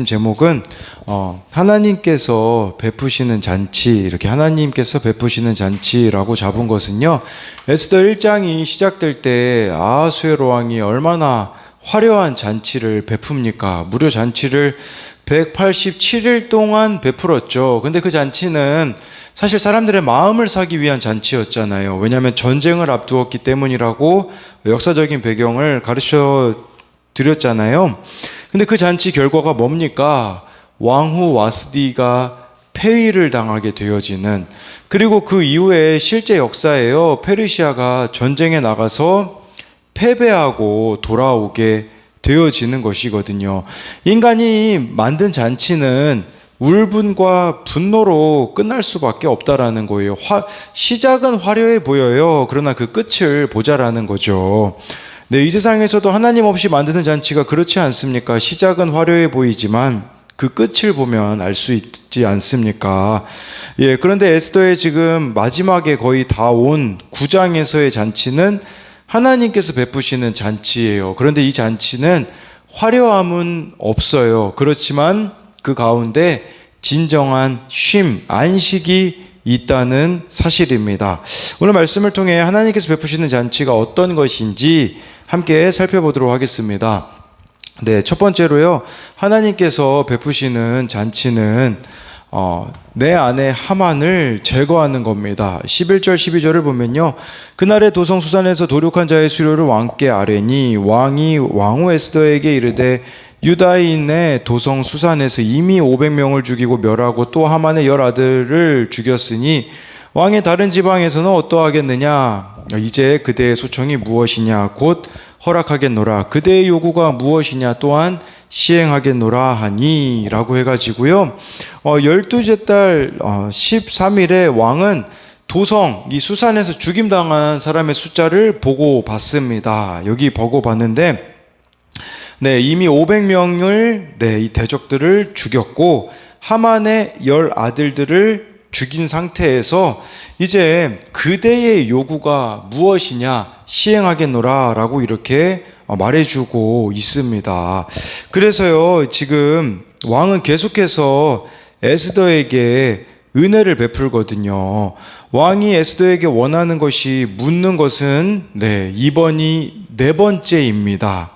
제목은 하나님께서 베푸시는 잔치, 이렇게 하나님께서 베푸시는 잔치라고 잡은 것은요, 에스더 1장이 시작될 때 아하수에로 왕이 얼마나 화려한 잔치를 베풉니까? 무료 잔치를 187일 동안 베풀었죠. 근데 그 잔치는 사실 사람들의 마음을 사기 위한 잔치였잖아요. 왜냐하면 전쟁을 앞두었기 때문이라고 역사적인 배경을 가르쳐 드렸잖아요. 근데 그 잔치 결과가 뭡니까? 왕후 와스디가 폐위를 당하게 되어지는, 그리고 그 이후에 실제 역사에요, 페르시아가 전쟁에 나가서 패배하고 돌아오게 되어지는 것이거든요. 인간이 만든 잔치는 울분과 분노로 끝날 수밖에 없다라는 거예요. 시작은 화려해 보여요. 그러나 그 끝을 보자라는 거죠. 네, 이 세상에서도 하나님 없이 만드는 잔치가 그렇지 않습니까? 시작은 화려해 보이지만 그 끝을 보면 알 수 있지 않습니까? 예, 그런데 에스더의 지금 마지막에 거의 다 온 9장에서의 잔치는 하나님께서 베푸시는 잔치예요. 그런데 이 잔치는 화려함은 없어요. 그렇지만 그 가운데 진정한 쉼, 안식이 있다는 사실입니다. 오늘 말씀을 통해 하나님께서 베푸시는 잔치가 어떤 것인지 함께 살펴보도록 하겠습니다. 네, 첫 번째로요, 하나님께서 베푸시는 잔치는 내 안에 하만을 제거하는 겁니다. 11절 12절을 보면요, 그날에 도성 수산에서 도륙한 자의 수료를 왕께 아뢰니 왕이 왕후 에스더에게 이르되 유다인의 도성 수산에서 이미 500명을 죽이고 멸하고 또 하만의 10아들을 죽였으니 왕의 다른 지방에서는 어떠하겠느냐? 이제 그대의 소청이 무엇이냐? 곧 허락하겠노라. 그대의 요구가 무엇이냐? 또한 시행하겠노라 하니 라고 해가지고요, 12째 달 13일에 왕은 도성, 이 수산에서 죽임당한 사람의 숫자를 보고 봤습니다. 여기 보고 봤는데, 네, 이미 500명을, 이 대적들을 죽였고 하만의 10아들들을 죽인 상태에서 이제 그대의 요구가 무엇이냐? 시행하겠노라 라고 이렇게 말해주고 있습니다. 그래서요, 지금 왕은 계속해서 에스더에게 은혜를 베풀거든요. 왕이 에스더에게 원하는 것이, 묻는 것은 이번이 4번째입니다.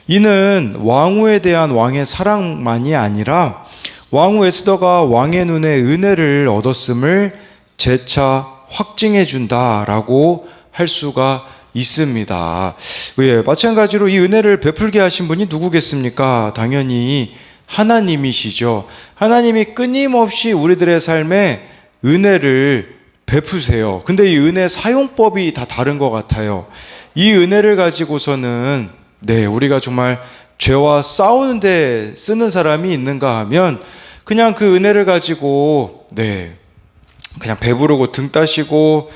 이는 왕후에 대한 왕의 사랑만이 아니라 왕후 에스더가 왕의 눈에 은혜를 얻었음을 재차 확증해 준다라고 할 수가 있습니다. 예, 마찬가지로 이 은혜를 베풀게 하신 분이 누구겠습니까? 당연히 하나님이시죠. 하나님이 끊임없이 우리들의 삶에 은혜를 베푸세요. 근데 이 은혜 사용법이 다 다른 것 같아요. 이 은혜를 가지고서는 우리가 정말 죄와 싸우는데 쓰는 사람이 있는가 하면, 그냥 그 은혜를 가지고 그냥 배부르고 등 따시고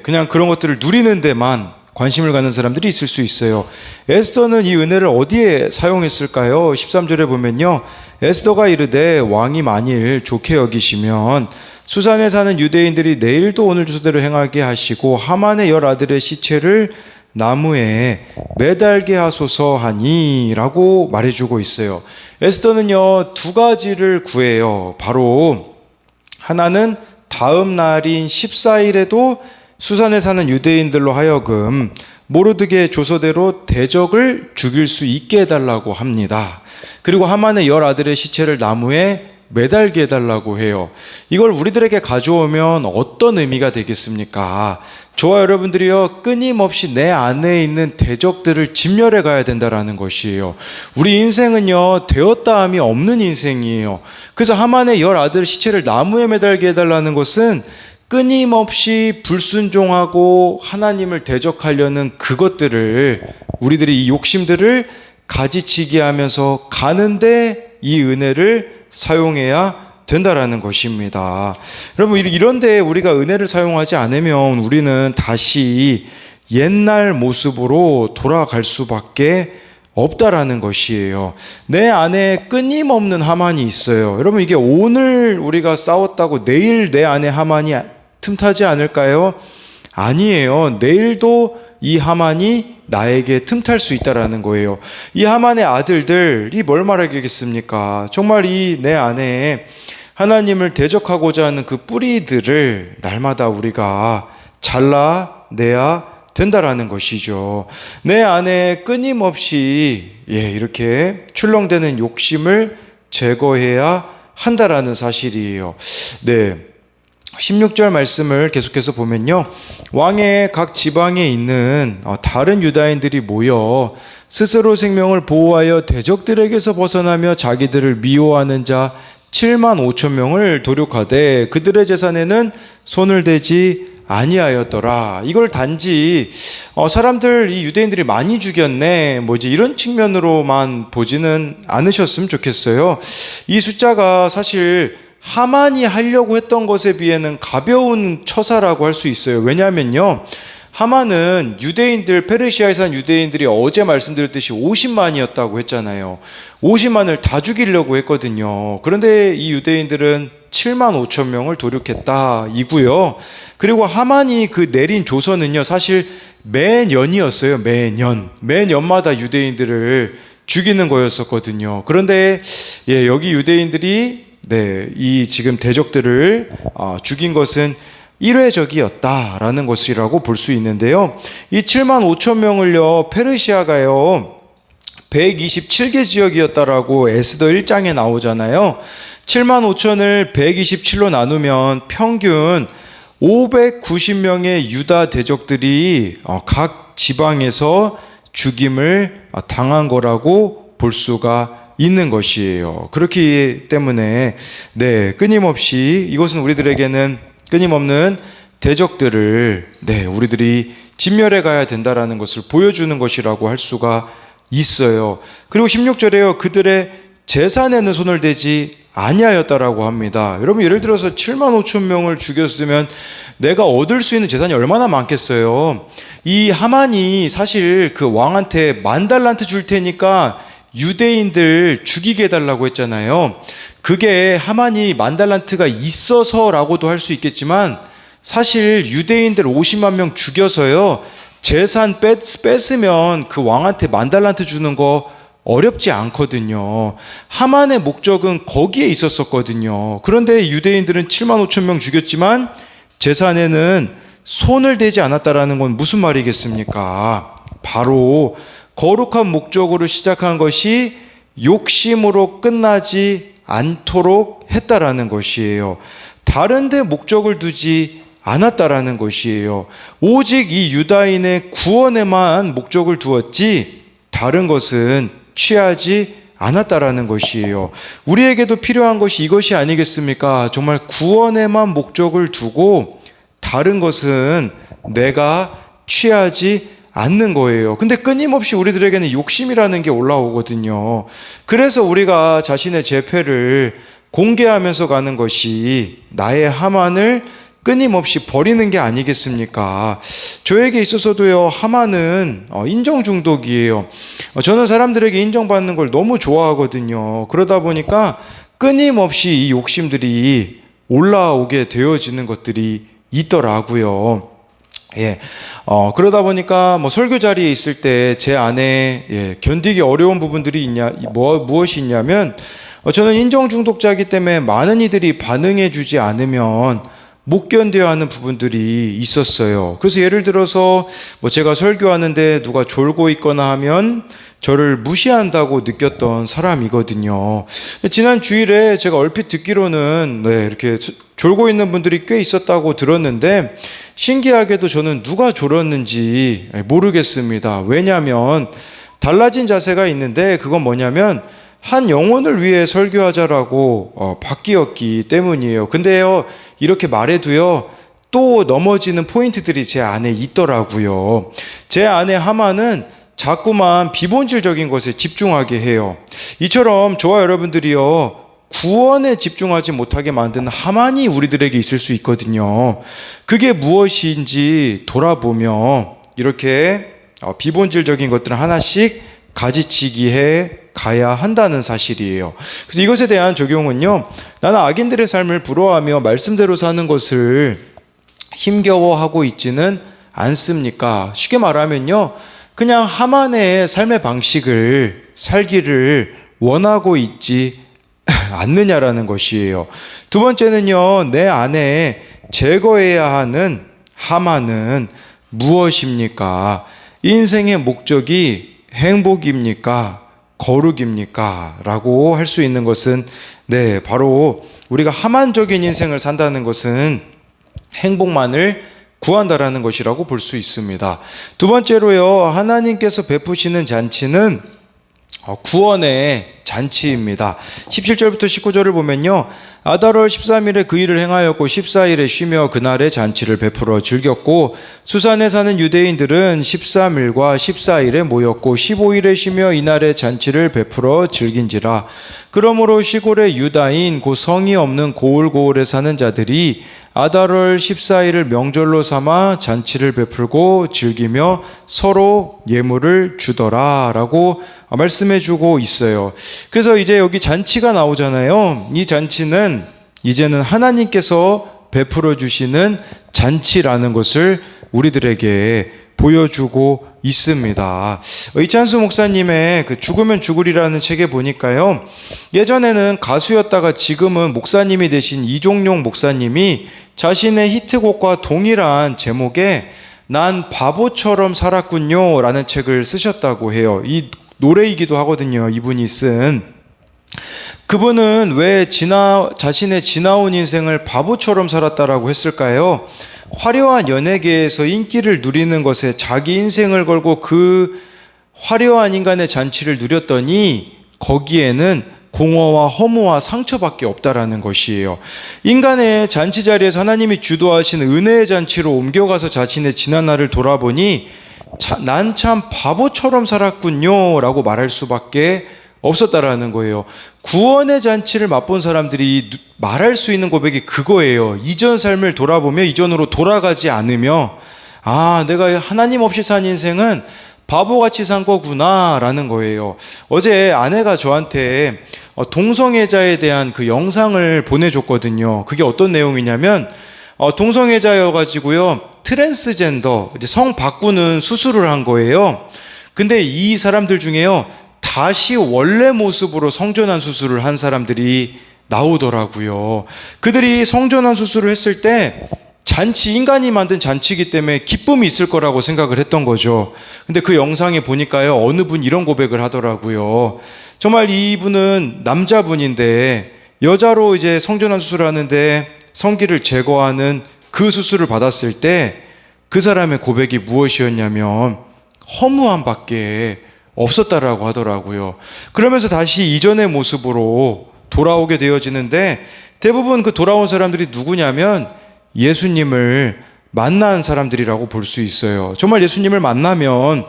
그냥 그런 것들을 누리는 데만 관심을 갖는 사람들이 있을 수 있어요. 에스더는 이 은혜를 어디에 사용했을까요? 13절에 보면요, 에스더가 이르되 왕이 만일 좋게 여기시면 수산에 사는 유대인들이 내일도 오늘 주소대로 행하게 하시고 하만의 10아들의 시체를 나무에 매달게 하소서 하니 라고 말해주고 있어요. 에스더는요, 2가지를 구해요. 바로 하나는 다음 날인 14일에도 수산에 사는 유대인들로 하여금 모르드게 조서대로 대적을 죽일 수 있게 해달라고 합니다. 그리고 하만의 10아들의 시체를 나무에 매달게 해달라고 해요. 이걸 우리들에게 가져오면 어떤 의미가 되겠습니까? 저와 여러분들이요, 끊임없이 내 안에 있는 대적들을 진멸해 가야 된다라는 것이에요. 우리 인생은요, 되었다함이 없는 인생이에요. 그래서 하만의 10아들 시체를 나무에 매달게 해달라는 것은 끊임없이 불순종하고 하나님을 대적하려는 그것들을, 우리들이 이 욕심들을 가지치게 하면서 가는데 이 은혜를 사용해야 된다라는 것입니다. 여러분, 이런데 우리가 은혜를 사용하지 않으면 우리는 다시 옛날 모습으로 돌아갈 수밖에 없다라는 것이에요. 내 안에 끊임없는 하만이 있어요. 여러분, 이게 오늘 우리가 싸웠다고 내일 내 안에 하만이 틈타지 않을까요? 아니에요. 내일도 이 하만이 나에게 틈탈 수 있다라는 거예요. 이 하만의 아들들이 뭘 말하겠습니까? 정말 이 내 안에 하나님을 대적하고자 하는 그 뿌리들을 날마다 우리가 잘라내야 된다라는 것이죠. 내 안에 끊임없이 이렇게 출렁대는 욕심을 제거해야 한다라는 사실이에요. 네. 16절 말씀을 계속해서 보면요. 왕의 각 지방에 있는 다른 유다인들이 모여 스스로 생명을 보호하여 대적들에게서 벗어나며 자기들을 미워하는 자 7만 5천 명을 도륙하되 그들의 재산에는 손을 대지 아니하였더라. 이걸 단지 사람들, 이 유대인들이 많이 죽였네 뭐지 이런 측면으로만 보지는 않으셨으면 좋겠어요. 이 숫자가 사실 하만이 하려고 했던 것에 비해는 가벼운 처사라고 할 수 있어요. 왜냐하면요, 하만은 유대인들, 페르시아에 산 유대인들이 어제 말씀드렸듯이 50만이었다고 했잖아요. 50만을 다 죽이려고 했거든요. 그런데 이 유대인들은 7만 5천 명을 도륙했다 이고요. 그리고 하만이 그 내린 조서는요, 사실 매년이었어요. 매년마다 유대인들을 죽이는 거였었거든요. 그런데 여기 유대인들이 이 지금 대적들을 죽인 것은 일회적이었다라는 것이라고 볼 수 있는데요. 이 7만 5천 명을요, 페르시아가요 127개 지역이었다라고 에스더 1장에 나오잖아요. 7만 5천을 127로 나누면 평균 590명의 유다 대적들이 각 지방에서 죽임을 당한 거라고 볼 수가 있는 것이에요. 그렇기 때문에 끊임없이 이것은 우리들에게는 끊임없는 대적들을 우리들이 진멸해 가야 된다라는 것을 보여주는 것이라고 할 수가 있어요. 그리고 16절에요. 그들의 재산에는 손을 대지 아니하였다라고 합니다. 여러분, 예를 들어서 7만 5천 명을 죽였으면 내가 얻을 수 있는 재산이 얼마나 많겠어요. 이 하만이 사실 그 왕한테 10,000달란트 줄 테니까 유대인들 죽이게 해달라고 했잖아요. 그게 하만이 10,000달란트가 있어서라고도 할 수 있겠지만 사실 유대인들 50만 명 죽여서요, 재산 뺐으면 그 왕한테 10,000달란트 주는 거 어렵지 않거든요. 하만의 목적은 거기에 있었었거든요. 그런데 유대인들은 7만 5천 명 죽였지만 재산에는 손을 대지 않았다라는 건 무슨 말이겠습니까? 바로 거룩한 목적으로 시작한 것이 욕심으로 끝나지 않도록 했다라는 것이에요. 다른 데 목적을 두지 않았다라는 것이에요. 오직 이 유다인의 구원에만 목적을 두었지 다른 것은 취하지 않았다라는 것이에요. 우리에게도 필요한 것이 이것이 아니겠습니까? 정말 구원에만 목적을 두고 다른 것은 내가 취하지 않는 거예요. 근데 끊임없이 우리들에게는 욕심이라는 게 올라오거든요. 그래서 우리가 자신의 죄패를 공개하면서 가는 것이 나의 하만을 끊임없이 버리는 게 아니겠습니까? 저에게 있어서도요, 하만은 인정 중독이에요. 저는 사람들에게 인정받는 걸 너무 좋아하거든요. 그러다 보니까 끊임없이 이 욕심들이 올라오게 되어지는 것들이 있더라고요. 그러다 보니까 설교 자리에 있을 때 제 안에 견디기 어려운 부분들이 무엇이 있냐면, 저는 인정 중독자이기 때문에 많은 이들이 반응해 주지 않으면 못 견뎌야 하는 부분들이 있었어요. 그래서 예를 들어서 제가 설교하는데 누가 졸고 있거나 하면 저를 무시한다고 느꼈던 사람이거든요. 지난 주일에 제가 얼핏 듣기로는 이렇게 졸고 있는 분들이 꽤 있었다고 들었는데, 신기하게도 저는 누가 졸었는지 모르겠습니다. 왜냐하면 달라진 자세가 있는데, 그건 뭐냐면 한 영혼을 위해 설교하자라고 바뀌었기 때문이에요. 근데요, 이렇게 말해도요, 또 넘어지는 포인트들이 제 안에 있더라고요. 제 안에 하만은 자꾸만 비본질적인 것에 집중하게 해요. 이처럼 저와 여러분들이요, 구원에 집중하지 못하게 만드는 하만이 우리들에게 있을 수 있거든요. 그게 무엇인지 돌아보며 이렇게 비본질적인 것들을 하나씩 가지치기 해 가야 한다는 사실이에요. 그래서 이것에 대한 적용은요, 나는 악인들의 삶을 부러워하며 말씀대로 사는 것을 힘겨워하고 있지는 않습니까? 쉽게 말하면요, 그냥 하만의 삶의 방식을 살기를 원하고 있지 않느냐라는 것이에요. 두 번째는요, 내 안에 제거해야 하는 하만은 무엇입니까? 인생의 목적이 행복입니까? 거룩입니까? 라고 할 수 있는 것은 바로 우리가 하만적인 인생을 산다는 것은 행복만을 구한다라는 것이라고 볼 수 있습니다. 두 번째로요, 하나님께서 베푸시는 잔치는 구원의 잔치입니다. 17절부터 19절을 보면요, 아달월 13일에 그 일을 행하였고 14일에 쉬며 그날의 잔치를 베풀어 즐겼고 수산에 사는 유대인들은 13일과 14일에 모였고 15일에 쉬며 이날의 잔치를 베풀어 즐긴지라. 그러므로 시골의 유다인 곧 성이 없는 고을고을에 사는 자들이 아달월 14일을 명절로 삼아 잔치를 베풀고 즐기며 서로 예물을 주더라 라고 말씀해 주고 있어요. 그래서 이제 여기 잔치가 나오잖아요. 이 잔치는 이제는 하나님께서 베풀어 주시는 잔치라는 것을 우리들에게 보여주고 있습니다. 이찬수 목사님의 그 죽으면 죽으리라는 책에 보니까요, 예전에는 가수였다가 지금은 목사님이 되신 이종용 목사님이 자신의 히트곡과 동일한 제목의 난 바보처럼 살았군요 라는 책을 쓰셨다고 해요. 이 노래이기도 하거든요, 이분이 쓴. 그분은 왜 자신의 지나온 인생을 바보처럼 살았다라고 했을까요? 화려한 연예계에서 인기를 누리는 것에 자기 인생을 걸고 그 화려한 인간의 잔치를 누렸더니 거기에는 공허와 허무와 상처밖에 없다라는 것이에요. 인간의 잔치 자리에서 하나님이 주도하신 은혜의 잔치로 옮겨가서 자신의 지난 날을 돌아보니 난 참 바보처럼 살았군요 라고 말할 수밖에 없었다라는 거예요. 구원의 잔치를 맛본 사람들이 말할 수 있는 고백이 그거예요. 이전 삶을 돌아보며 이전으로 돌아가지 않으며 내가 하나님 없이 산 인생은 바보같이 산 거구나 라는 거예요. 어제 아내가 저한테 동성애자에 대한 그 영상을 보내줬거든요. 그게 어떤 내용이냐면 동성애자여가지고요, 트랜스젠더, 이제 성 바꾸는 수술을 한 거예요. 근데 이 사람들 중에요, 다시 원래 모습으로 성전환 수술을 한 사람들이 나오더라고요. 그들이 성전환 수술을 했을 때 인간이 만든 잔치이기 때문에 기쁨이 있을 거라고 생각을 했던 거죠. 근데 그 영상에 보니까요, 어느 분 이런 고백을 하더라고요. 정말 이분은 남자분인데 여자로 이제 성전환 수술을 하는데 성기를 제거하는 그 수술을 받았을 때 그 사람의 고백이 무엇이었냐면 허무함밖에 없었다라고 하더라고요. 그러면서 다시 이전의 모습으로 돌아오게 되어지는데 대부분 그 돌아온 사람들이 누구냐면 예수님을 만난 사람들이라고 볼 수 있어요. 정말 예수님을 만나면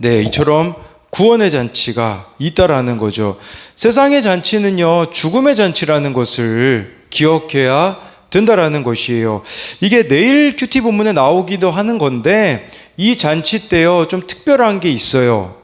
이처럼 구원의 잔치가 있다라는 거죠. 세상의 잔치는요, 죽음의 잔치라는 것을 기억해야 된다라는 것이에요. 이게 내일 큐티 본문에 나오기도 하는 건데 이 잔치 때요, 좀 특별한 게 있어요.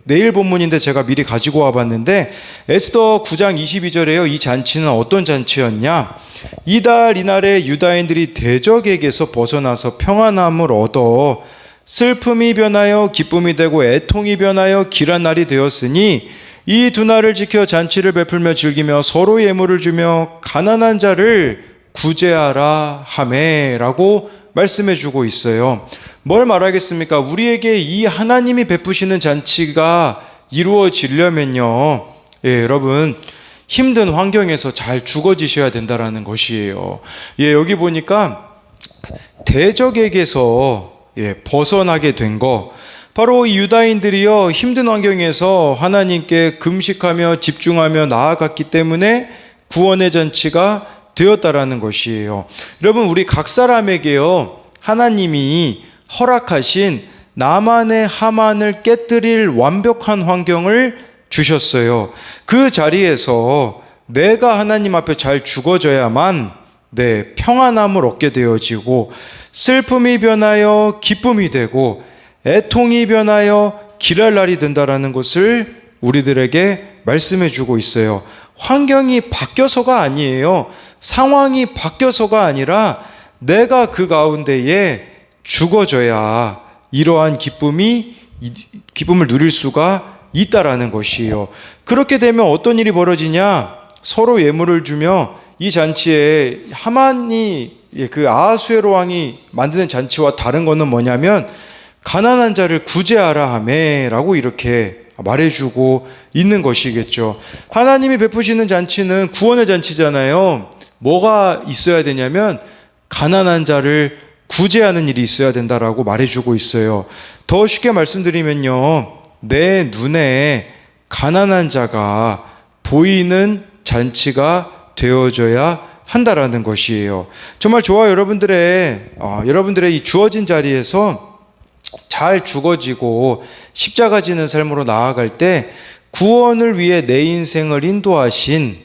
내일 본문인데 제가 미리 가지고 와봤는데 에스더 9장 22절에요. 이 잔치는 어떤 잔치였냐? 이날에 유다인들이 대적에게서 벗어나서 평안함을 얻어 슬픔이 변하여 기쁨이 되고 애통이 변하여 길한 날이 되었으니 이 두 날을 지켜 잔치를 베풀며 즐기며 서로 예물을 주며 가난한 자를 구제하라 하매라고 말씀해 주고 있어요. 뭘 말하겠습니까? 우리에게 이 하나님이 베푸시는 잔치가 이루어지려면요, 여러분 힘든 환경에서 잘 죽어지셔야 된다라는 것이에요. 여기 보니까 대적에게서 벗어나게 된 거, 바로 이 유다인들이요, 힘든 환경에서 하나님께 금식하며 집중하며 나아갔기 때문에 구원의 잔치가 되었다라는 것이에요. 여러분, 우리 각 사람에게요, 하나님이 허락하신 나만의 하만을 깨뜨릴 완벽한 환경을 주셨어요. 그 자리에서 내가 하나님 앞에 잘 죽어져야만 평안함을 얻게 되어지고 슬픔이 변하여 기쁨이 되고 애통이 변하여 길할 날이 된다라는 것을 우리들에게 말씀해 주고 있어요. 환경이 바뀌어서가 아니에요. 상황이 바뀌어서가 아니라 내가 그 가운데에 죽어져야 이러한 기쁨을 누릴 수가 있다라는 것이에요. 그렇게 되면 어떤 일이 벌어지냐? 서로 예물을 주며 이 잔치에 하만이 그 아하수에로 왕이 만드는 잔치와 다른 거는 뭐냐면 가난한 자를 구제하라 하매라고 이렇게 말해주고 있는 것이겠죠. 하나님이 베푸시는 잔치는 구원의 잔치잖아요. 뭐가 있어야 되냐면 가난한 자를 구제하는 일이 있어야 된다라고 말해주고 있어요. 더 쉽게 말씀드리면요, 내 눈에 가난한 자가 보이는 잔치가 되어져야 한다라는 것이에요. 정말 저와 여러분들의 이 주어진 자리에서 잘 죽어지고 십자가 지는 삶으로 나아갈 때 구원을 위해 내 인생을 인도하신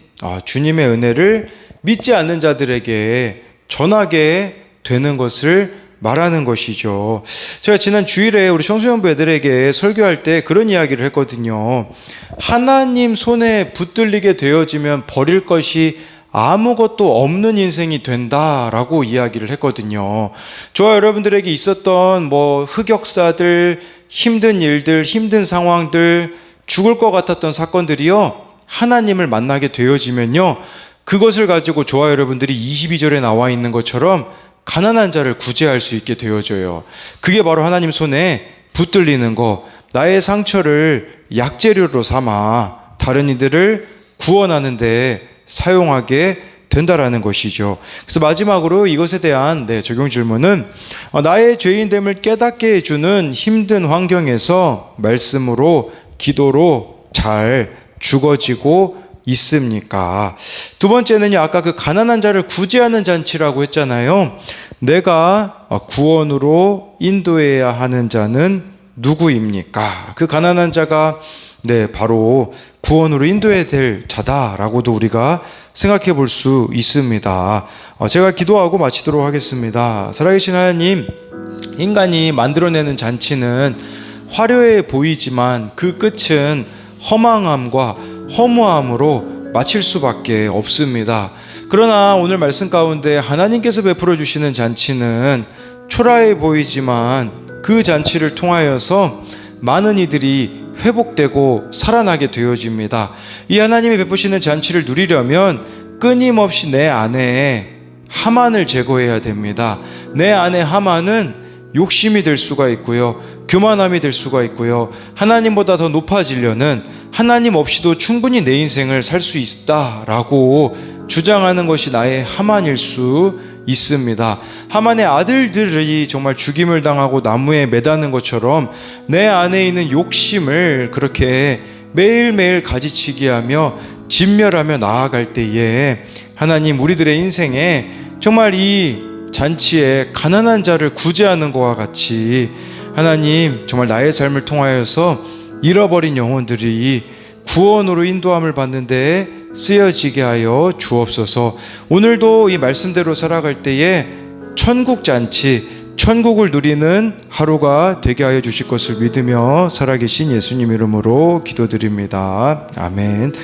주님의 은혜를 믿지 않는 자들에게 전하게 되는 것을 말하는 것이죠. 제가 지난 주일에 우리 청소년부 애들에게 설교할 때 그런 이야기를 했거든요. 하나님 손에 붙들리게 되어지면 버릴 것이 아무것도 없는 인생이 된다라고 이야기를 했거든요. 저와 여러분들에게 있었던 흑역사들, 힘든 일들, 힘든 상황들, 죽을 것 같았던 사건들이요, 하나님을 만나게 되어지면요, 그것을 가지고 저와 여러분들이 22절에 나와 있는 것처럼 가난한 자를 구제할 수 있게 되어져요. 그게 바로 하나님 손에 붙들리는 거, 나의 상처를 약재료로 삼아 다른 이들을 구원하는 데 사용하게 된다라는 것이죠. 그래서 마지막으로 이것에 대한 적용 질문은, 나의 죄인됨을 깨닫게 해주는 힘든 환경에서 말씀으로, 기도로 잘 죽어지고 있습니까? 두 번째는요, 아까 그 가난한 자를 구제하는 잔치라고 했잖아요. 내가 구원으로 인도해야 하는 자는 누구입니까? 그 가난한 자가 바로 구원으로 인도해야 될 자다라고도 우리가 생각해 볼 수 있습니다. 제가 기도하고 마치도록 하겠습니다. 살아계신 하나님, 인간이 만들어내는 잔치는 화려해 보이지만 그 끝은 허망함과 허무함으로 마칠 수밖에 없습니다. 그러나 오늘 말씀 가운데 하나님께서 베풀어 주시는 잔치는 초라해 보이지만 그 잔치를 통하여서 많은 이들이 회복되고 살아나게 되어집니다. 이 하나님이 베푸시는 잔치를 누리려면 끊임없이 내 안에 하만을 제거해야 됩니다. 내 안에 하만은 욕심이 될 수가 있고요, 교만함이 될 수가 있고요, 하나님보다 더 높아지려는, 하나님 없이도 충분히 내 인생을 살 수 있다라고 주장하는 것이 나의 하만일 수 있습니다. 하만의 아들들이 정말 죽임을 당하고 나무에 매다는 것처럼 내 안에 있는 욕심을 그렇게 매일매일 가지치게 하며 진멸하며 나아갈 때에 하나님, 우리들의 인생에 정말 이 잔치에 가난한 자를 구제하는 것과 같이 하나님, 정말 나의 삶을 통하여서 잃어버린 영혼들이 구원으로 인도함을 받는 데 쓰여지게 하여 주옵소서. 오늘도 이 말씀대로 살아갈 때에 천국 잔치, 천국을 누리는 하루가 되게 하여 주실 것을 믿으며 살아계신 예수님 이름으로 기도드립니다. 아멘.